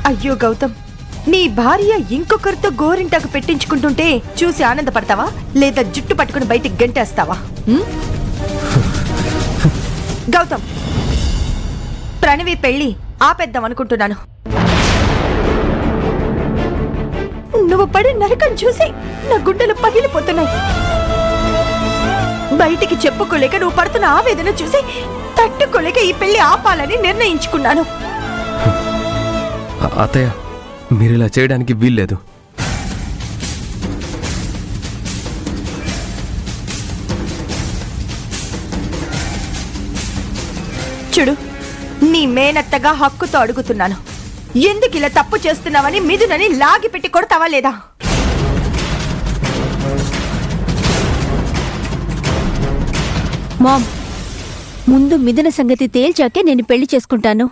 అయ్యో గౌతమ్, నీ భార్య ఇంకొకరితో గోరింటాకు పెట్టించుకుంటుంటే చూసి ఆనందపడతావా లేదా జుట్టు పట్టుకుని బయటికి గంటేస్తావా? గౌతమ్, ప్రణవి పెళ్లి ఆపేద్దాం అనుకుంటున్నాను. నువ్వు పడి నరకం చూసి నా గుండెలు పగిలిపోతున్నాయి. బయటికి చెప్పుకోలేక నువ్వు పడుతున్న ఆవేదన చూసి తట్టుకోలేక ఈ పెళ్లి ఆపాలని నిర్ణయించుకున్నాను. అత్తయ్య, మీరిలా చేయడానికి వీల్లేదు. చూడు, నీ మేనత్తగా హక్కుతో అడుగుతున్నాను. ఎందుకు ఇలా తప్పు చేస్తున్నావని మిథునని లాగి పెట్టి కొడతావా లేదా? మామ్, ముందు మిథున సంగతి తేల్చాకే నేను పెళ్లి చేసుకుంటాను.